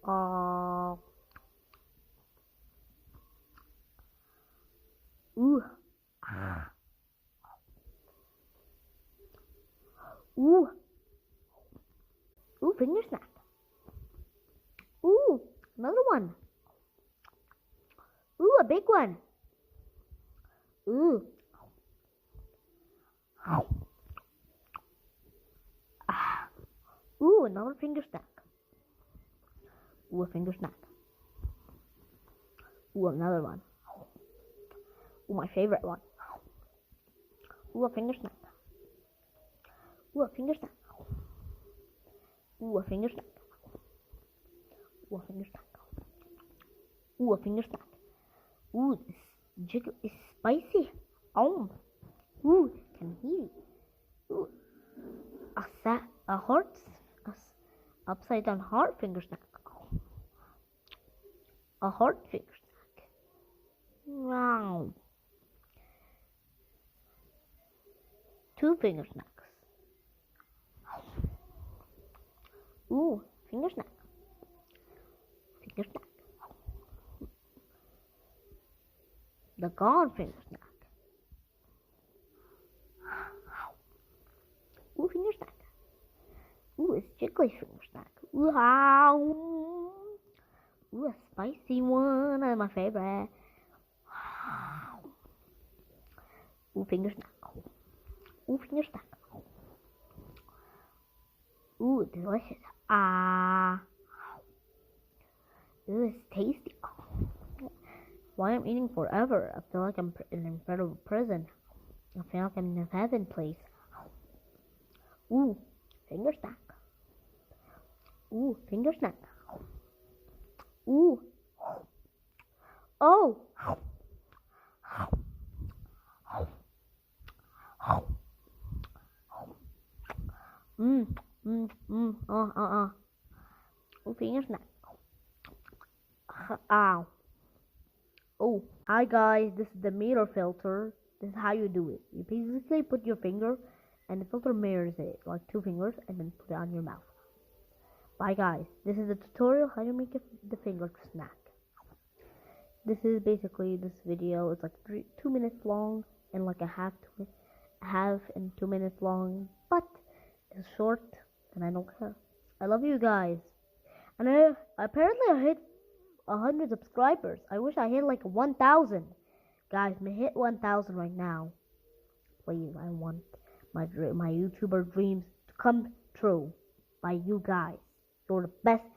Uh, ooh, ooh, ooh, finger snack. Ooh, another one. Ooh, a big one. Ooh. Ah. Ooh, another finger snack. Ooh, a finger snack. Ooh, another one. Ooh, my favorite one. Ooh, a finger snack. Ooh, a finger snack. Ooh, a finger snack. Ooh, a finger snack. Ooh, a finger snack. Ooh, this jiggle is spicy. Oh. Ooh, can hear it. Ooh, a heart, upside down heart finger snack. A heart finger snack. Wow. Two finger snacks. Ooh, finger snack. Finger snack. The gone finger snack. Ooh, finger snack. Ooh, it's jiggly finger snack. Wow. Ooh, a spicy one. That's my favorite. Wow. Ooh, finger snack. Ooh, finger snack. Ooh, delicious. Ah. Ooh, it's tasty. Why I'm eating forever? I feel like I'm in an incredible prison. I feel like I'm in a heaven place. Ooh, finger snack. Ooh, finger snack. Ooh. Oh. Ooh, finger snack. Ow. Oh, hi guys, this is the mirror filter. This is how you do it. You basically put your finger and the filter mirrors it, like two fingers, and then put it on your mouth. Bye guys, this is the tutorial how to make the finger snack. This is basically this video. It's like 2 minutes long and like a half and 2 minutes long, but it's short and I don't care. I love you guys. And apparently I hit 100 subscribers. I wish I hit like 1,000. Guys, may hit 1,000 right now. Please, I want my YouTuber dreams to come true by you guys. You're the best